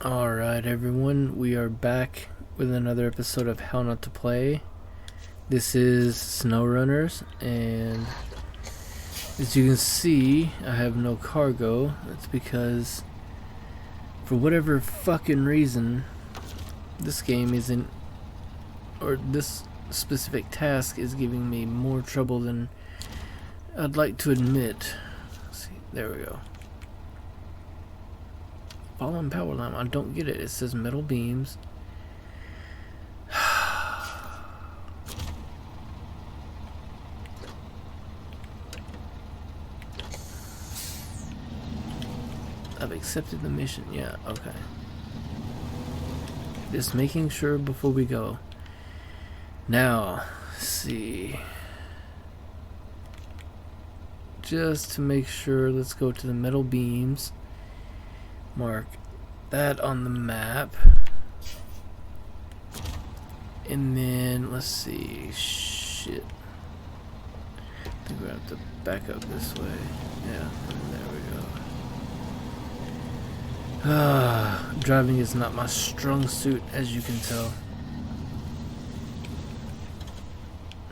Alright everyone, we are back with another episode of How Not to Play. This is SnowRunners, and as you can see, I have no cargo. That's because, for whatever fucking reason, this game isn't, or this specific task is giving me more trouble than I'd like to admit. Let's see, there we go. Fallen power line. I don't get it. It says metal beams. I've accepted the mission. Yeah, okay. Just making sure before we go. Now, let's see. Just to make sure, let's go to the metal beams. Mark that on the map. And then, let's see. Shit. I think we have to back up this way. Yeah, there we go. Driving is not my strong suit, as you can tell.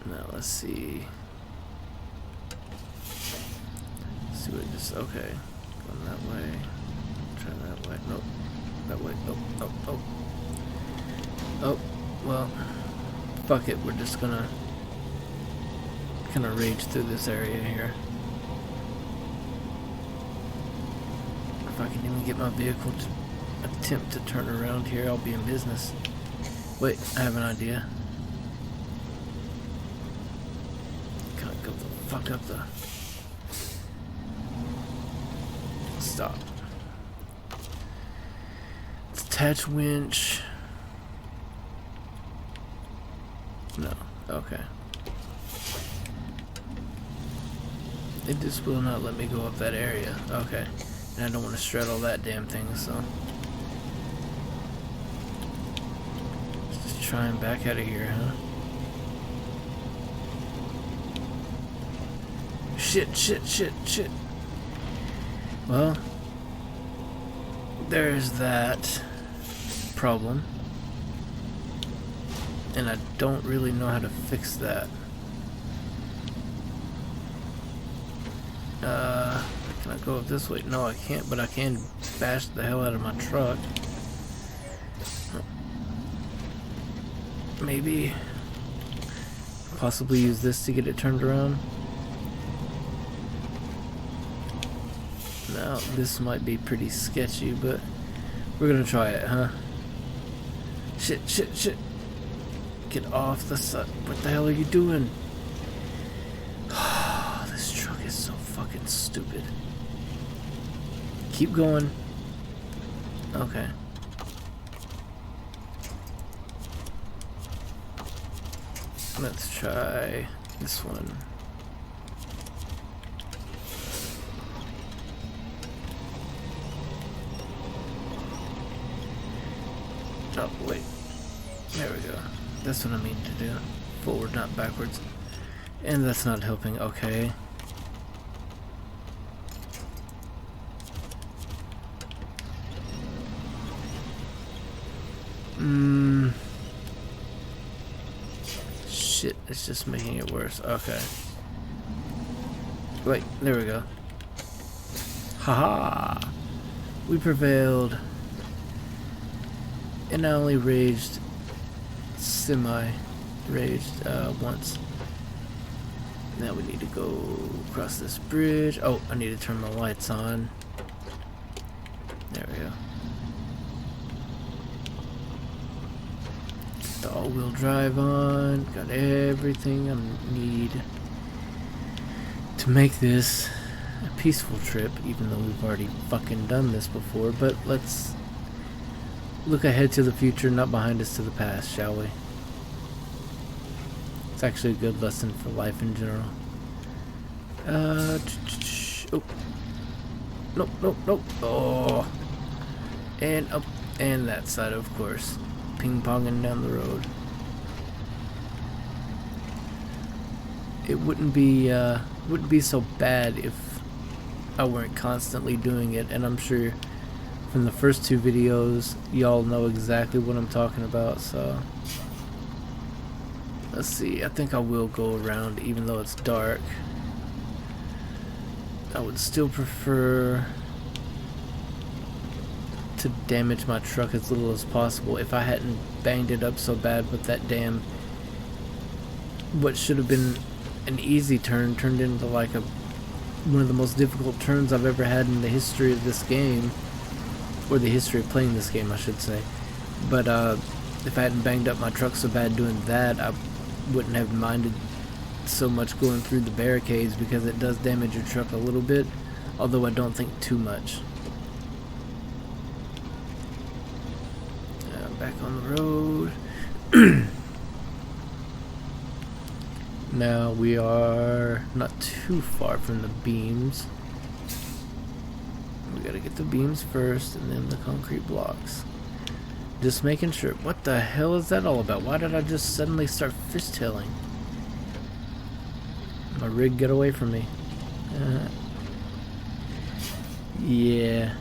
Now, let's see. Let's see what this. Okay. Going that way. Try that way. Nope. That way. Oh, well. Fuck it. We're just gonna kind of rage through this area here. If I can even get my vehicle to attempt to turn around here, I'll be in business. Wait, I have an idea. Gotta go the fuck up the. Stop. Attach winch. No. Okay. It just will not let me go up that area. Okay. And I don't want to straddle that damn thing, so. Let's just try and back out of here, huh? Shit. Well, there's that problem, and I don't really know how to fix that. Can I go up this way? No, I can't, but I can bash the hell out of my truck. Maybe possibly use this to get it turned around. Now, this might be pretty sketchy, but we're gonna try it, huh? Shit. Get off the side. What the hell are you doing? This truck is so fucking stupid. Keep going. Okay. Let's try this one. Oh, wait. There we go. That's what I mean to do. Forward, not backwards. And that's not helping. Okay. Shit, it's just making it worse. Okay. Wait, there we go. Haha! We prevailed. And I only raged, semi-raged, once. Now we need to go across this bridge. Oh, I need to turn my lights on. There we go. Get the all-wheel drive on. Got everything I need to make this a peaceful trip, even though we've already fucking done this before. But let's look ahead to the future, not behind us to the past, shall we? It's actually a good lesson for life in general. Oh. Nope. Oh. And up, and that side, of course. Ping-ponging down the road. It wouldn't be so bad if I weren't constantly doing it, and I'm sure from the first two videos, y'all know exactly what I'm talking about. So let's see, I think I will go around even though it's dark. I would still prefer to damage my truck as little as possible. If I hadn't banged it up so bad with that damn, what should have been an easy turn turned into like one of the most difficult turns I've ever had in the history of this game, or the history of playing this game, I should say. But if I hadn't banged up my truck so bad doing that, I wouldn't have minded so much going through the barricades, because it does damage your truck a little bit, although I don't think too much. Back on the road. Now we are not too far from the beams. We gotta get the beams first and then the concrete blocks. Just making sure. What the hell is that all about? Why did I just suddenly start fishtailing? My rig got away from me. Yeah,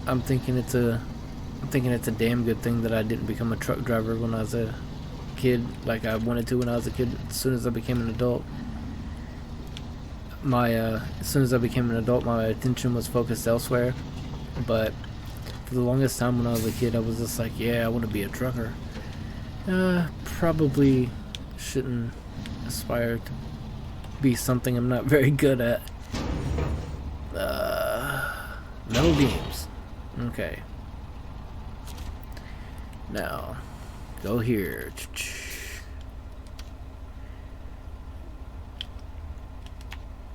I'm thinking it's a damn good thing that I didn't become a truck driver when I was a kid, like I wanted to when I was a kid. As soon as I became an adult, my attention was focused elsewhere. But for the longest time when I was a kid, I was just like, yeah, I want to be a trucker. Probably shouldn't aspire to be something I'm not very good at. Metal beams. Okay. Now, go here.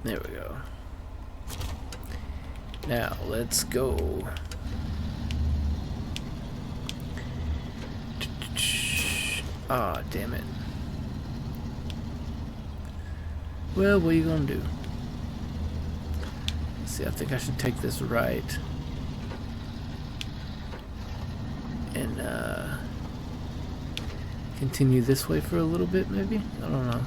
There we go. Now, let's go. Ah, damn it. Well, what are you gonna do? Let's see, I think I should take this right. And, continue this way for a little bit, maybe? I don't know.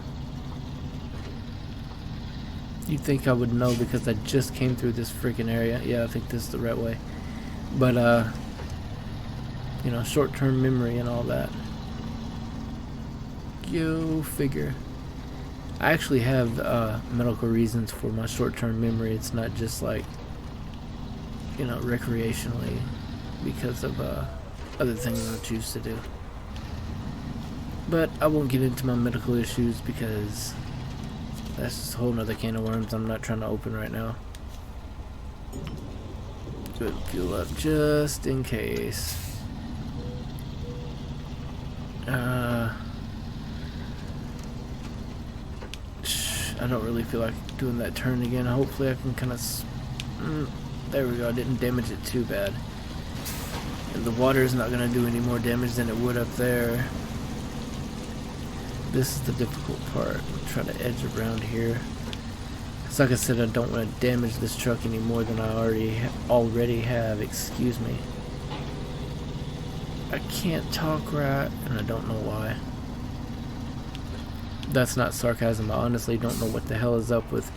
You'd think I would know because I just came through this freaking area. Yeah, I think this is the right way. But, you know, short-term memory and all that. Go figure. I actually have medical reasons for my short-term memory. It's not just like, you know, recreationally, because of other things I choose to do. But I won't get into my medical issues because that's just a whole nother can of worms I'm not trying to open right now. Good, fuel up just in case. I don't really feel like doing that turn again. Hopefully I can kind of... there we go, I didn't damage it too bad. And the water is not going to do any more damage than it would up there. This is the difficult part. I'm trying to edge around here. Because like I said, I don't want to damage this truck any more than I already have. Excuse me. I can't talk right, and I don't know why. That's not sarcasm. I honestly don't know what the hell is up with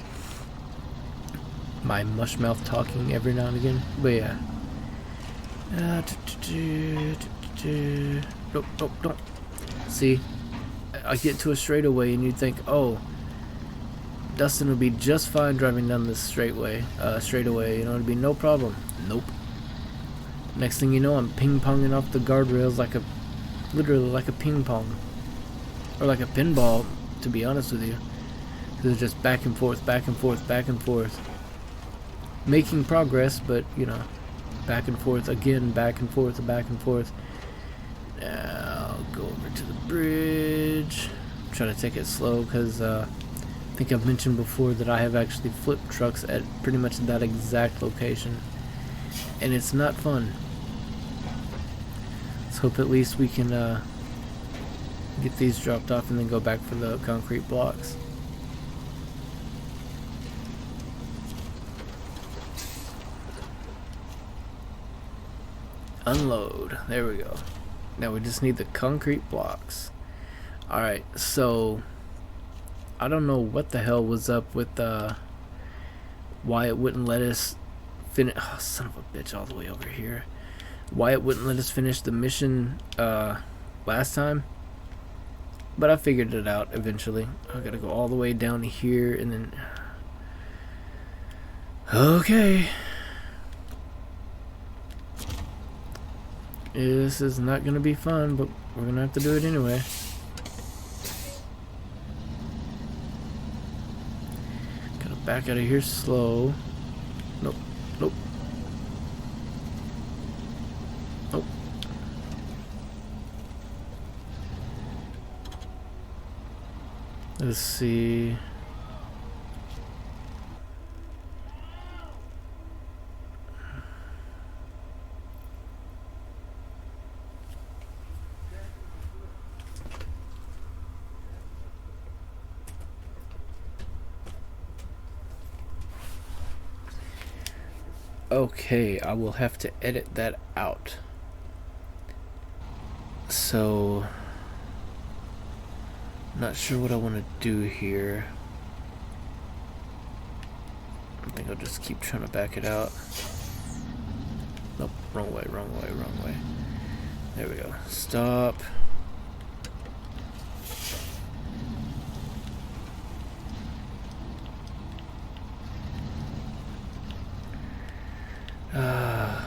my mush mouth talking every now and again. But yeah. Don't. See, I get to a straightaway and you'd think, oh, Dustin would be just fine driving down this straightaway, you know, it'd be no problem. Nope. Next thing you know, I'm ping-ponging off the guardrails like literally like a ping pong. Or like a pinball, to be honest with you. It's just back and forth, back and forth, back and forth. Making progress, but, you know, back and forth again, back and forth, back and forth. Now, I'll go over to the bridge. Try to take it slow, because I think I've mentioned before that I have actually flipped trucks at pretty much that exact location. And it's not fun. Let's hope at least we can get these dropped off and then go back for the concrete blocks. Unload. There we go. Now we just need the concrete blocks. Alright, so I don't know what the hell was up with why it wouldn't let us finish. Oh, son of a bitch, all the way over here. why it wouldn't let us finish the mission last time. But I figured it out eventually. I gotta go all the way down here and then... Okay. This is not gonna be fun, but we're gonna have to do it anyway. Gotta back out of here slow. Nope. Nope. Nope. Let's see. Okay, I will have to edit that out. So, not sure what I want to do here. I think I'll just keep trying to back it out. Nope, wrong way, wrong way, wrong way. There we go. Stop.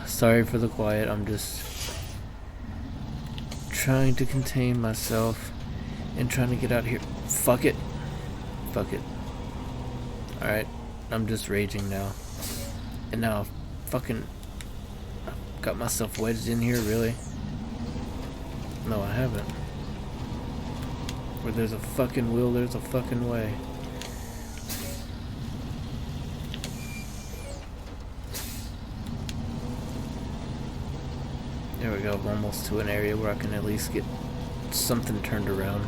Sorry for the quiet, I'm just trying to contain myself and trying to get out of here. Fuck it. Fuck it. Alright, I'm just raging now. And now fucking got myself wedged in here, really? No, I haven't. Where there's a fucking will, there's a fucking way. There we go, I'm almost to an area where I can at least get something turned around.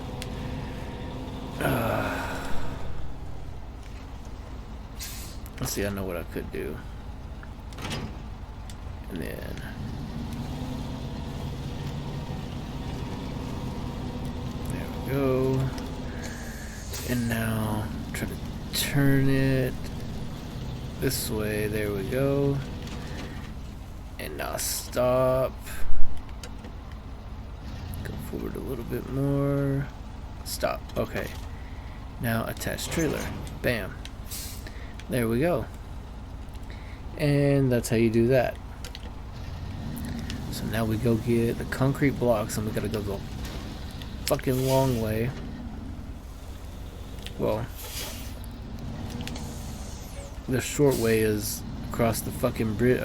Let's see, I know what I could do. And then... there we go. And now, try to turn it this way, there we go. And now stop. Go forward a little bit more. Stop. Okay. Now attach trailer. Bam. There we go. And that's how you do that. So now we go get the concrete blocks and we gotta go fucking long way. Well, the short way is across the fucking bridge,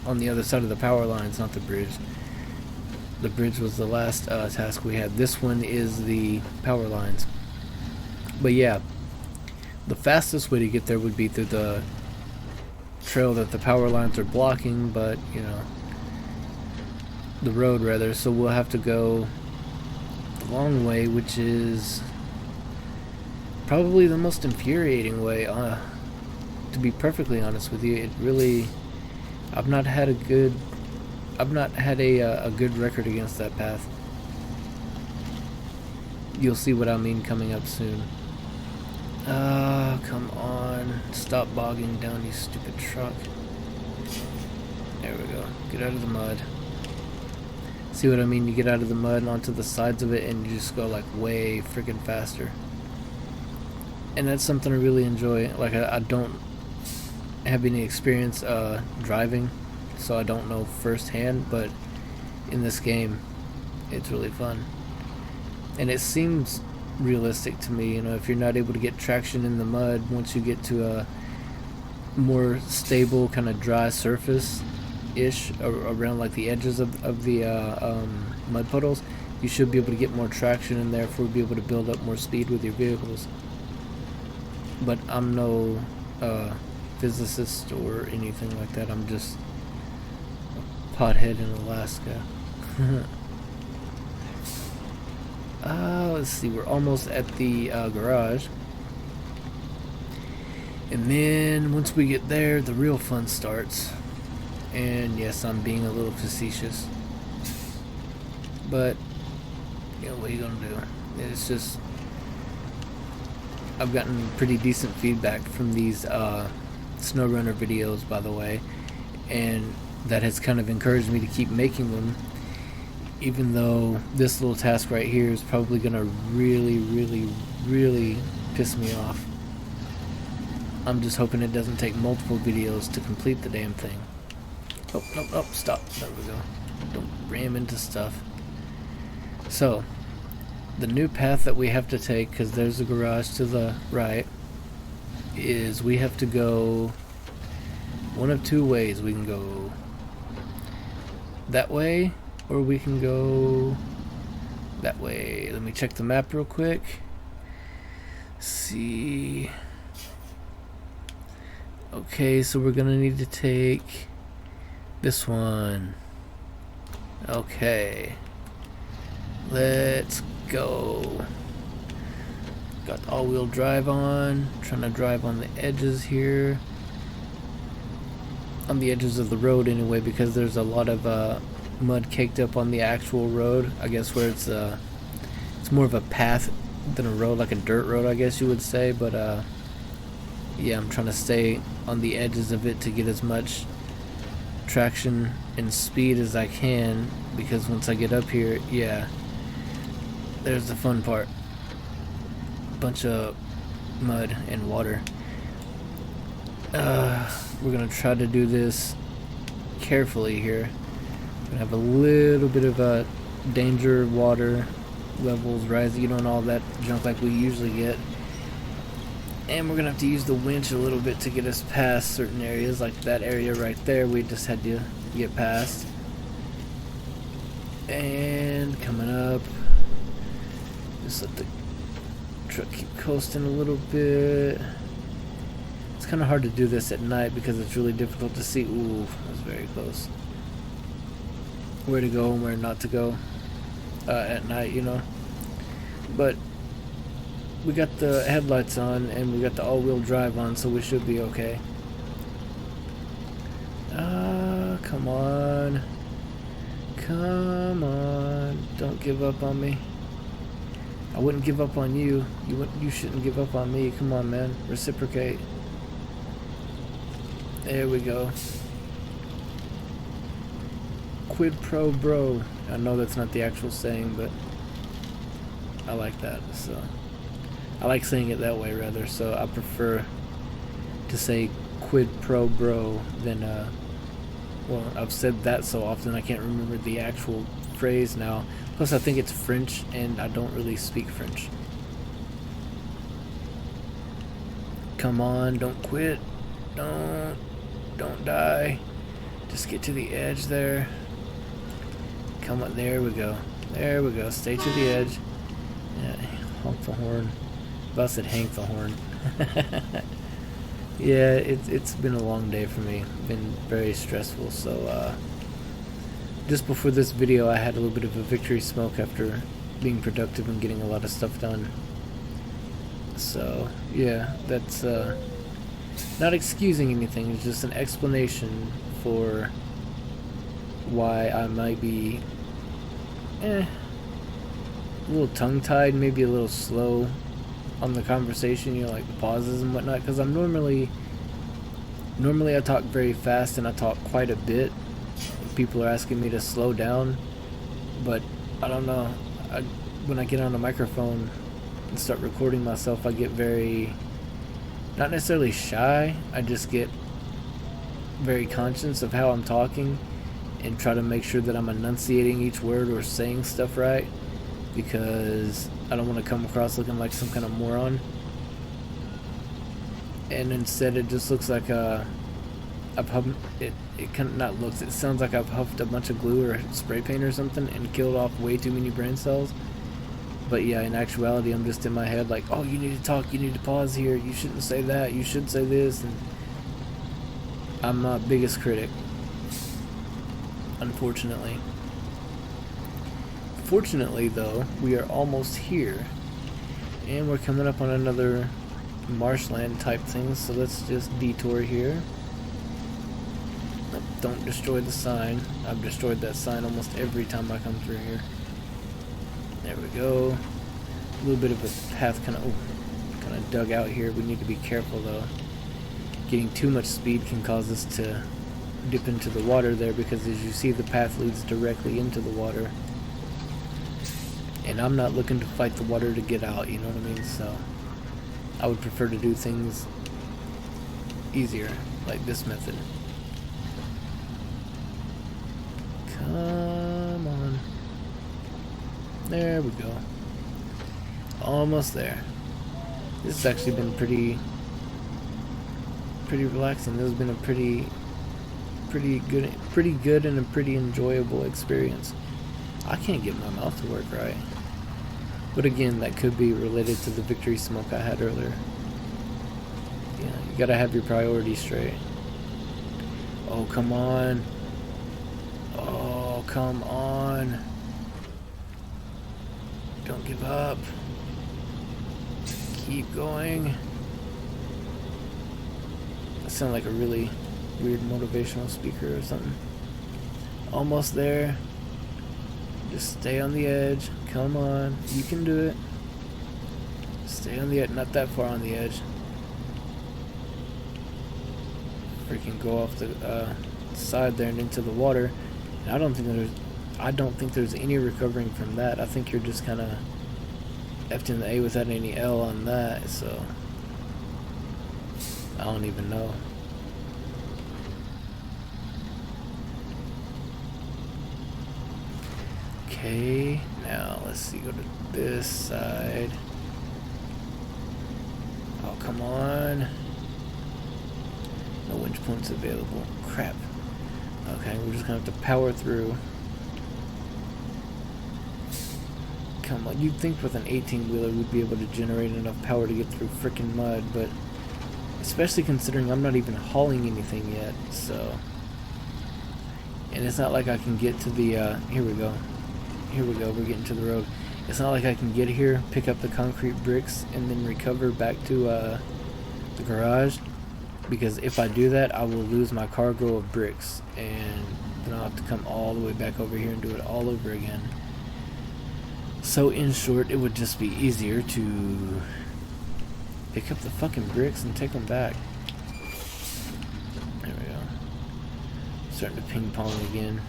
on the other side of the power lines, not the bridge. The bridge was the last task we had. This one is the power lines. But yeah, the fastest way to get there would be through the trail that the power lines are blocking, but, you know, the road rather. So we'll have to go the long way, which is probably the most infuriating way, to be perfectly honest with you. It really... I've not had a good record against that path. You'll see what I mean coming up soon. Come on. Stop bogging down, you stupid truck. There we go. Get out of the mud. See what I mean? You get out of the mud and onto the sides of it and you just go like way freaking faster. And that's something I really enjoy. Like I don't have any experience driving, so I don't know firsthand, but in this game it's really fun. And it seems realistic to me, you know, if you're not able to get traction in the mud, once you get to a more stable kind of dry surface ish around like the edges of the mud puddles, you should be able to get more traction and therefore be able to build up more speed with your vehicles. But I'm no physicist or anything like that. I'm just a pothead in Alaska. Let's see, we're almost at the garage. And then once we get there, the real fun starts. And yes, I'm being a little facetious. But, you know, what are you gonna do? It's just... I've gotten pretty decent feedback from these SnowRunner videos, by the way. And that has kind of encouraged me to keep making them, even though this little task right here is probably gonna really piss me off. I'm just hoping it doesn't take multiple videos to complete the damn thing. Oh, no, oh, stop. There we go. Don't ram into stuff. So, the new path that we have to take, because there's a garage to the right, is we have to go one of two ways. We can go that way, or we can go that way. Let me check the map real quick. See. Okay, so we're gonna need to take this one. Okay. Let's go. Got all-wheel drive on. Trying to drive on the edges here. On the edges of the road anyway, because there's a lot of mud caked up on the actual road. I guess where it's more of a path than a road, like a dirt road, I guess you would say. But yeah, I'm trying to stay on the edges of it to get as much traction and speed as I can, because once I get up here, yeah, there's the fun part. Bunch of mud and water. We're gonna try to do this carefully here. We're gonna have a little bit of a danger, water levels rising, you know, and all that junk like we usually get. And we're gonna have to use the winch a little bit to get us past certain areas, like that area right there we just had to get past. And coming up, just let the truck keep coasting a little bit. It's kind of hard to do this at night because it's really difficult to see. Ooh, that was very close. Where to go and where not to go at night, you know. But we got the headlights on and we got the all-wheel drive on, so we should be okay. Come on. Come on. Don't give up on me. I wouldn't give up on you. You shouldn't give up on me. Come on, man. Reciprocate. There we go. Quid pro bro. I know that's not the actual saying, but I like that. So I like saying it that way rather. So I prefer to say quid pro bro than well, I've said that so often I can't remember the actual phrase now. Plus I think it's French and I don't really speak French. Come on, don't quit. Don't die. Just get to the edge there. Come on, there we go. There we go. Stay to the edge. Yeah, honk the horn. I said Hank the horn. Yeah, it's been a long day for me. Been very stressful. So just before this video, I had a little bit of a victory smoke after being productive and getting a lot of stuff done. So yeah, that's not excusing anything. It's just an explanation for why I might be a little tongue-tied, maybe a little slow on the conversation, you know, like the pauses and whatnot, because I'm normally I talk very fast and I talk quite a bit. People are asking me to slow down, but I don't know, when I get on a microphone and start recording myself, I get very, not necessarily shy, I just get very conscious of how I'm talking and try to make sure that I'm enunciating each word or saying stuff right, because I don't want to come across looking like some kind of moron. And instead it just looks like I've huffed, it kind of not looks, it sounds like I've huffed a bunch of glue or spray paint or something and killed off way too many brain cells. But yeah, in actuality I'm just in my head like, oh, you need to talk, you need to pause here, you shouldn't say that, you should say this. And I'm my biggest critic, unfortunately. Fortunately though, we are almost here and we're coming up on another marshland type thing, so let's just detour here. Don't destroy the sign. I've destroyed that sign almost every time I come through here. There we go. A little bit of a path kind of dug out here. We need to be careful though. Getting too much speed can cause us to dip into the water there, because as you see, the path leads directly into the water. And I'm not looking to fight the water to get out, you know what I mean? So I would prefer to do things easier, like this method. Come on. There we go. Almost there. This has actually been pretty relaxing. This has been a pretty good and a pretty enjoyable experience. I can't get my mouth to work right. But again, that could be related to the victory smoke I had earlier. Yeah, you gotta have your priorities straight. Oh, come on. Oh, come on. Don't give up. Keep going. I sound like a really weird motivational speaker or something. Almost there. Just stay on the edge. Come on. You can do it. Stay on the edge. Not that far on the edge. Freaking go off the side there and into the water. And I don't think there's any recovering from that. I think you're just kind of F'd in the A without any L on that. So I don't even know. Okay, now let's see, go to this side. Oh, come on. No winch points available. Crap. Okay, we're just gonna have to power through. Come on, you'd think with an 18-wheeler we'd be able to generate enough power to get through frickin' mud, but especially considering I'm not even hauling anything yet, so. And it's not like I can get to the, here we go. Here we go, we're getting to the road. It's not like I can get here, pick up the concrete bricks, and then recover back to the garage. Because if I do that, I will lose my cargo of bricks. And then I'll have to come all the way back over here and do it all over again. So in short, it would just be easier to pick up the fucking bricks and take them back. There we go. Starting to ping pong again.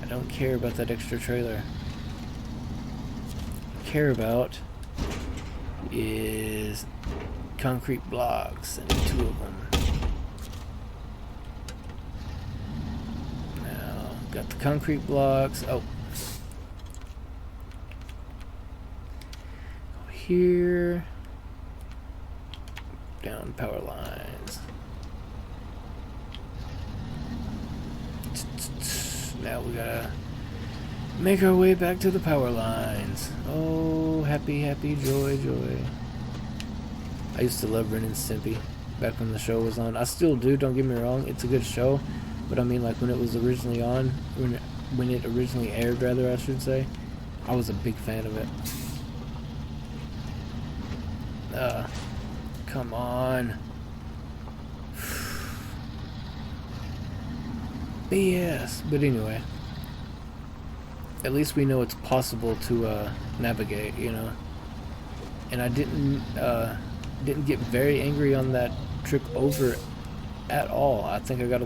I don't care about that extra trailer. What I care about is concrete blocks, and 2 of them. Now, got the concrete blocks. Oh. Go here. Down power lines. Now we gotta make our way back to the power lines. Oh, happy, happy, joy, joy. I used to love Ren and Stimpy back when the show was on. I still do, don't get me wrong. It's a good show. But I mean, like, when it was originally on, when it originally aired, rather, I should say, I was a big fan of it. Come on. BS. But anyway, at least we know it's possible to navigate, you know. And I didn't get very angry on that trip over at all. I think I got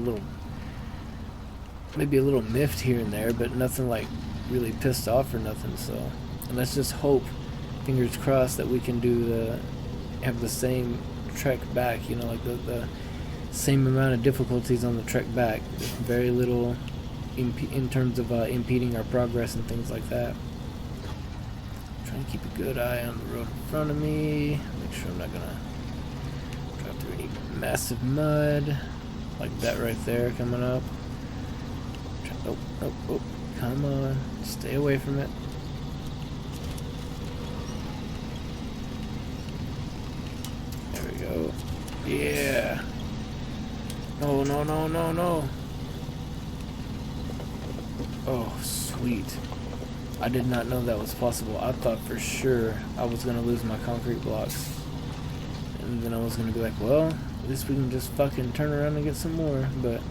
maybe a little miffed here and there, but nothing like really pissed off or nothing. So, and let's just hope, fingers crossed, that we can have the same trek back, you know, like the same amount of difficulties on the trek back, with very little in terms of impeding our progress and things like that. Trying to keep a good eye on the road in front of me, make sure I'm not gonna drive through any massive mud like that right there coming up. Oh, come on, stay away from it. There we go. Yeah. No, no, no, no, no. Oh, sweet. I did not know that was possible. I thought for sure I was going to lose my concrete blocks. And then I was going to be like, well, at least we can just fucking turn around and get some more. But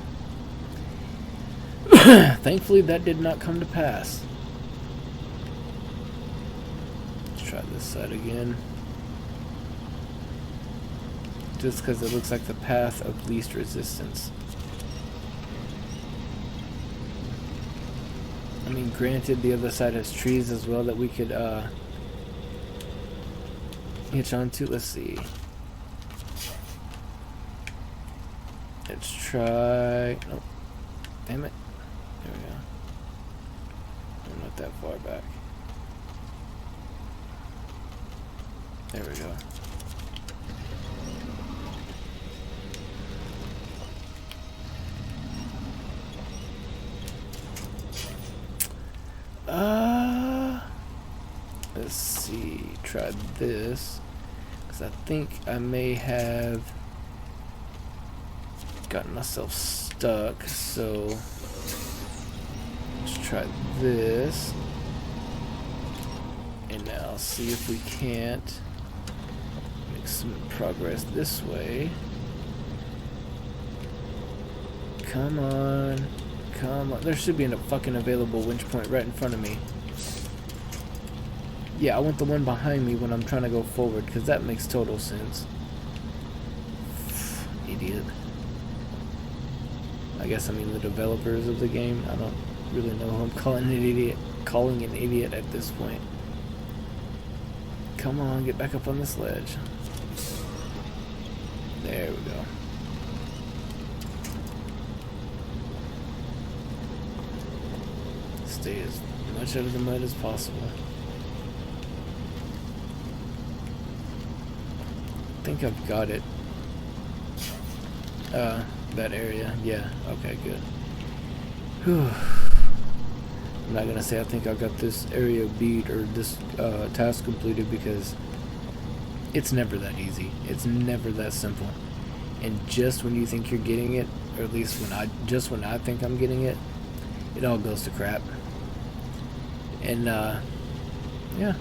thankfully that did not come to pass. Let's try this side again. Just because it looks like the path of least resistance. I mean, granted, the other side has trees as well that we could hitch onto. Let's see. Let's try. Nope. Damn it. There we go. I'm not that far back. There we go. Let's see. Try this. Because I think I may have gotten myself stuck. So let's try this. And now see if we can't make some progress this way. Come on. Come on. There should be a fucking available winch point right in front of me. Yeah, I want the one behind me when I'm trying to go forward, because that makes total sense. Idiot. I guess I mean the developers of the game. I don't really know who I'm calling an idiot at this point. Come on, get back up on this ledge. There we go. Stay as much out of the mud as possible. I think I've got it. That area. Yeah, okay, good. Whew. I'm not gonna say I think I got this area beat or this task completed, because it's never that easy. It's never that simple. And just when you think you're getting it, or at least when I think I'm getting it, it all goes to crap. And yeah,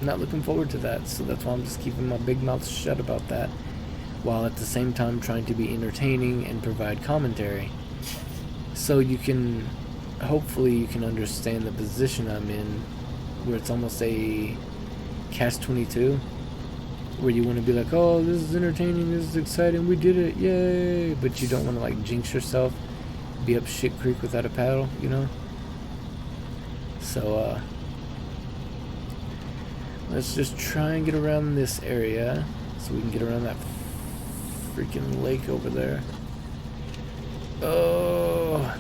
I'm not looking forward to that, so that's why I'm just keeping my big mouth shut about that, while at the same time trying to be entertaining and provide commentary, so you can, hopefully you can understand the position I'm in, where it's almost a catch-22, where you want to be like, oh, this is entertaining, this is exciting, we did it, yay, but you don't want to like jinx yourself, be up shit creek without a paddle, you know? So let's just try and get around this area so we can get around that freaking lake over there. Oh,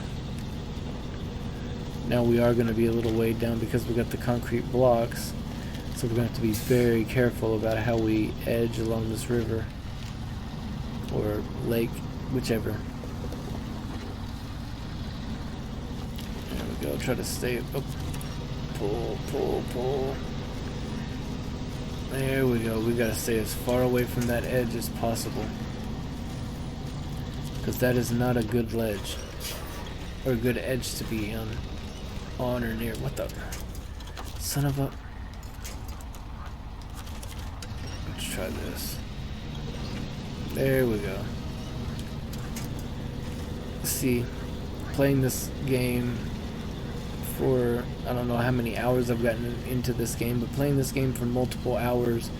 now we are going to be a little way down because we got the concrete blocks, so we're going to have to be very careful about how we edge along this river or lake, whichever. There we go. Try to stay up. Pull, pull, pull. There we go. We gotta stay as far away from that edge as possible, because that is not a good ledge or a good edge to be on or near. What the son of a... Let's try this. There we go. See, playing this game for, I don't know how many hours I've gotten into this game, but playing this game for multiple hours,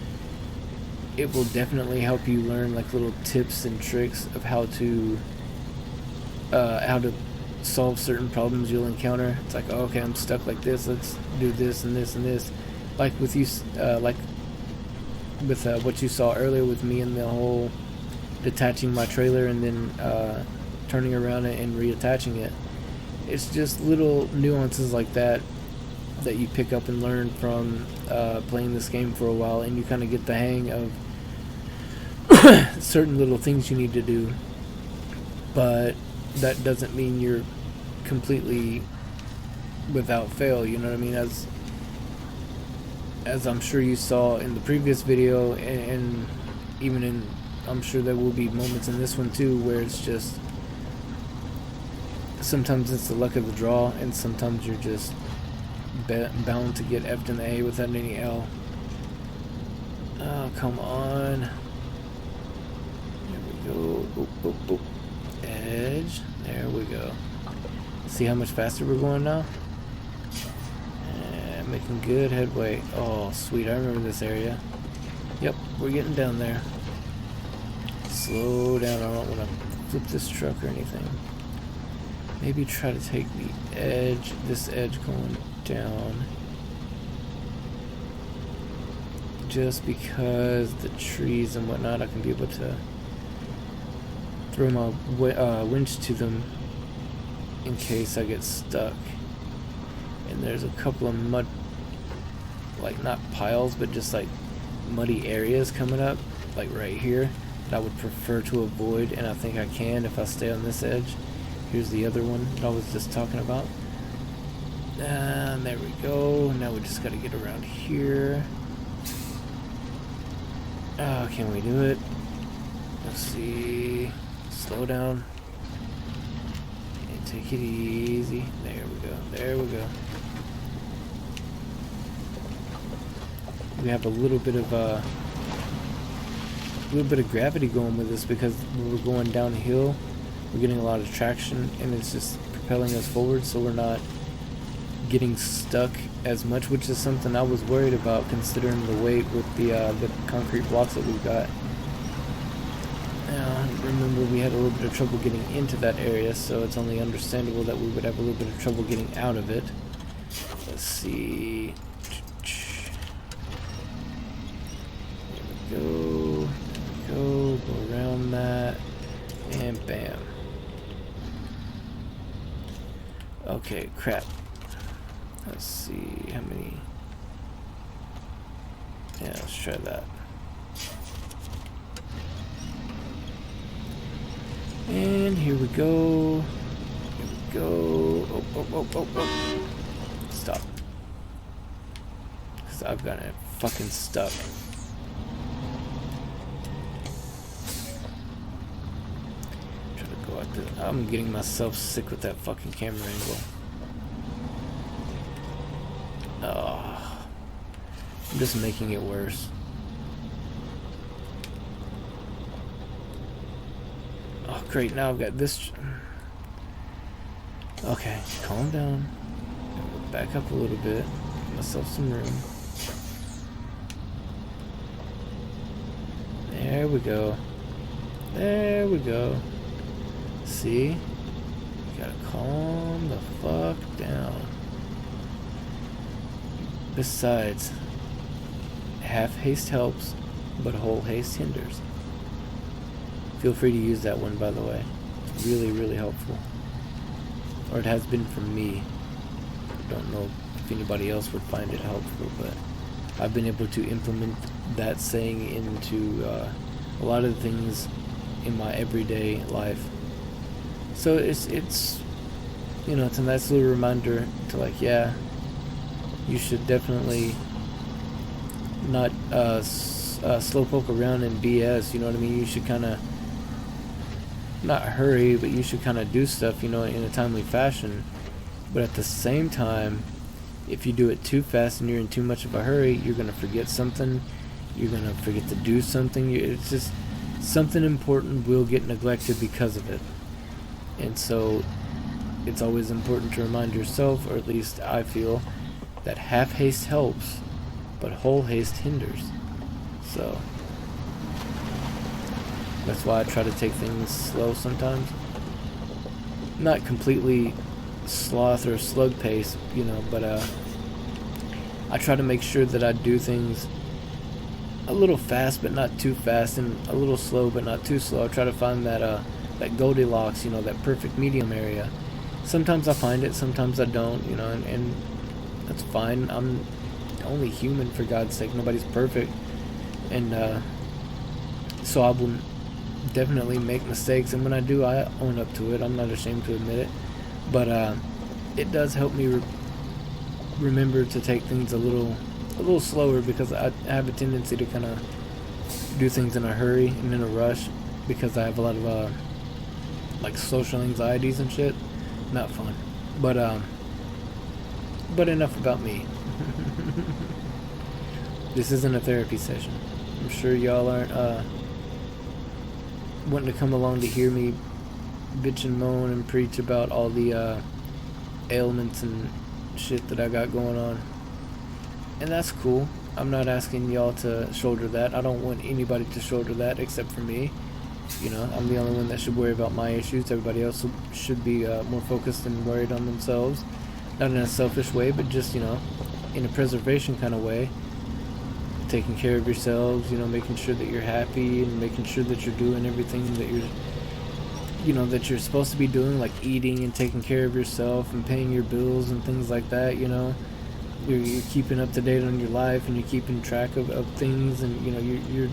it will definitely help you learn like little tips and tricks of how to solve certain problems you'll encounter. It's like, oh, okay, I'm stuck like this, let's do this and this and this. Like with you, like with what you saw earlier with me and the whole detaching my trailer and then turning around it and reattaching it. It's just little nuances like that that you pick up and learn from playing this game for a while, and you kind of get the hang of certain little things you need to do. But that doesn't mean you're completely without fail, you know what I mean? As I'm sure you saw in the previous video, and even in, I'm sure there will be moments in this one too, where it's just, sometimes it's the luck of the draw, and sometimes you're just bound to get F'd in the A without any L. Oh, come on. There we go. Oop, oop, oop. Edge. There we go. See how much faster we're going now? And making good headway. Oh, sweet. I remember this area. Yep, we're getting down there. Slow down. I don't want to flip this truck or anything. maybe try to take the edge, this edge going down, just because the trees and whatnot, I can be able to throw my winch to them in case I get stuck. And there's a couple of mud, like not piles, but just like muddy areas coming up, like right here, that I would prefer to avoid, and I think I can if I stay on this edge. Here's the other one that I was just talking about. And there we go. Now we just gotta get around here. Oh, can we do it? Let's see. Slow down. And take it easy. There we go. There we go. We have a little bit of gravity going with this, because we're going downhill. We're getting a lot of traction, and it's just propelling us forward, so we're not getting stuck as much, which is something I was worried about, considering the weight with the concrete blocks that we've got. Remember, we had a little bit of trouble getting into that area, so it's only understandable that we would have a little bit of trouble getting out of it. Let's see. There we go. Go around that, and bam. Okay, crap. Let's see how many. Yeah, let's try that. And here we go. Here we go. Oh. Stop. Because I've got it fucking stuck. Try to go out there. I'm getting myself sick with that fucking camera angle. Oh, I'm just making it worse. Oh, great. Now I've got this. Okay, calm down. Back up a little bit. Give myself some room. There we go. There we go. See? You gotta calm the fuck down. Besides, half haste helps, but whole haste hinders. Feel free to use that one, by the way. It's really, really helpful. Or it has been for me. I don't know if anybody else would find it helpful, but I've been able to implement that saying into a lot of the things in my everyday life. So it's you know, it's a nice little reminder to, like, yeah, you should definitely not slowpoke around and BS, you know what I mean? You should kind of not hurry, but you should kind of do stuff, you know, in a timely fashion. But at the same time, if you do it too fast and you're in too much of a hurry, you're going to forget something. You're going to forget to do something. It's just something important will get neglected because of it. And so it's always important to remind yourself, or at least I feel, that half haste helps, but whole haste hinders. So that's why I try to take things slow sometimes. Not completely sloth or slug pace, you know, but I try to make sure that I do things a little fast but not too fast, and a little slow but not too slow. I try to find that that Goldilocks, you know, that perfect medium area. Sometimes I find it, sometimes I don't, you know, and that's fine. I'm only human, for God's sake. Nobody's perfect. And so I will definitely make mistakes, and when I do, I own up to it. I'm not ashamed to admit it. But it does help me remember to take things a little slower, because I have a tendency to kind of do things in a hurry and in a rush, because I have a lot of like social anxieties and shit. Not fun. But enough about me. This isn't a therapy session. I'm sure y'all aren't wanting to come along to hear me bitch and moan and preach about all the ailments and shit that I got going on. And that's cool. I'm not asking y'all to shoulder that. I don't want anybody to shoulder that except for me. You know, I'm the only one that should worry about my issues. Everybody else should be more focused and worried on themselves. Not in a selfish way, but just, you know, in a preservation kind of way. Taking care of yourselves, you know, making sure that you're happy and making sure that you're doing everything that that you're supposed to be doing, like eating and taking care of yourself and paying your bills and things like that, you know. You're keeping up to date on your life and you're keeping track of things, and, you know, you're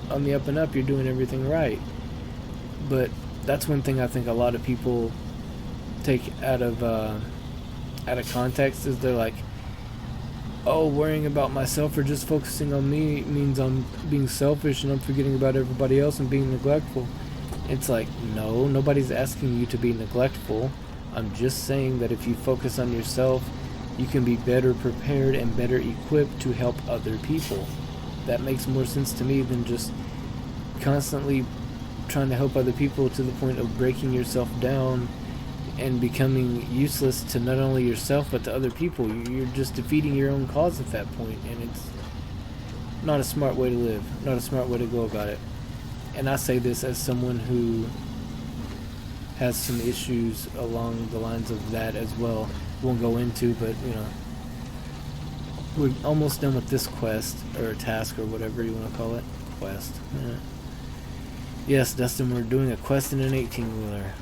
on the up and up, you're doing everything right. But that's one thing I think a lot of people take out of context, is they're like, oh, worrying about myself or just focusing on me means I'm being selfish and I'm forgetting about everybody else and being neglectful. It's like, no, nobody's asking you to be neglectful. I'm just saying that if you focus on yourself, you can be better prepared and better equipped to help other people. That makes more sense to me than just constantly trying to help other people to the point of breaking yourself down and becoming useless to not only yourself but to other people. You're just defeating your own cause at that point, and it's not a smart way to live, not a smart way to go about it. And I say this as someone who has some issues along the lines of that as well. Won't go into, but, you know, we're almost done with this quest, or task, or whatever you want to call it. Quest. Yeah. Yes, Dustin, we're doing a quest in an 18-wheeler.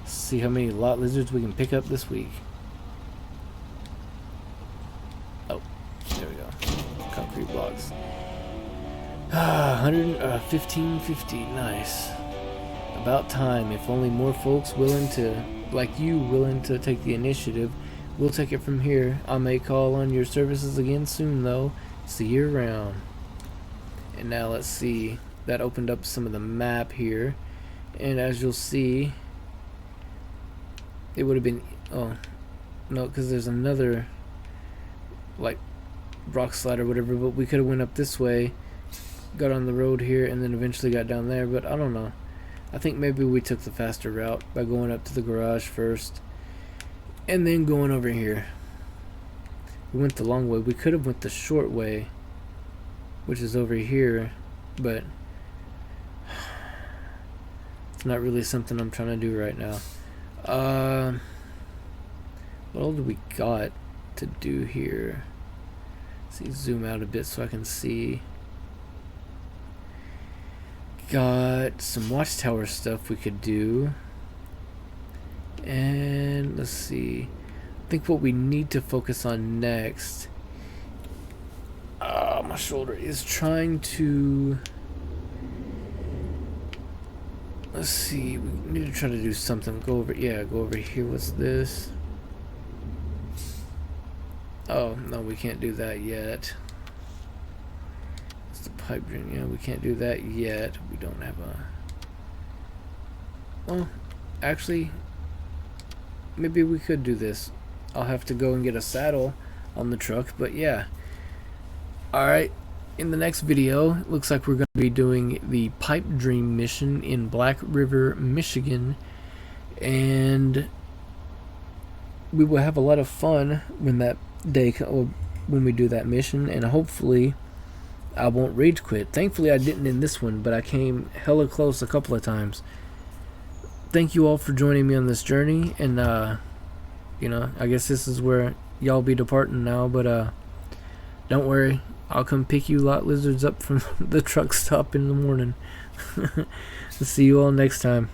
See how many lot lizards we can pick up this week. Oh, there we go. Concrete blocks. 1550, nice. About time. If only more folks willing to take the initiative. We'll take it from here. I may call on your services again soon, though. See you around. And now let's see. That opened up some of the map here, and as you'll see, it would have been, oh no, because there's another like rock slide or whatever, but we could have went up this way, got on the road here, and then eventually got down there. But I don't know, I think maybe we took the faster route by going up to the garage first and then going over here. We went the long way. We could have went the short way, which is over here, but it's not really something I'm trying to do right now. What all do we got to do here? Let's see, zoom out a bit so I can see. Got some watchtower stuff we could do. And let's see. I think what we need to focus on next, my shoulder, is trying to, let's see, we need to try to do something. Go over here. What's this? Oh, no, we can't do that yet. It's the pipe dream. Yeah, we can't do that yet. We don't have a... Well, actually, maybe we could do this. I'll have to go and get a saddle on the truck, but yeah. Alright, in the next video, it looks like we're going to be doing the pipe dream mission in Black River, Michigan, and we will have a lot of fun when that day, when we do that mission, and hopefully I won't rage quit. Thankfully I didn't in this one, but I came hella close a couple of times. Thank you all for joining me on this journey, and you know, I guess this is where y'all be departing now, but don't worry, I'll come pick you lot lizards up from the truck stop in the morning. See you all next time.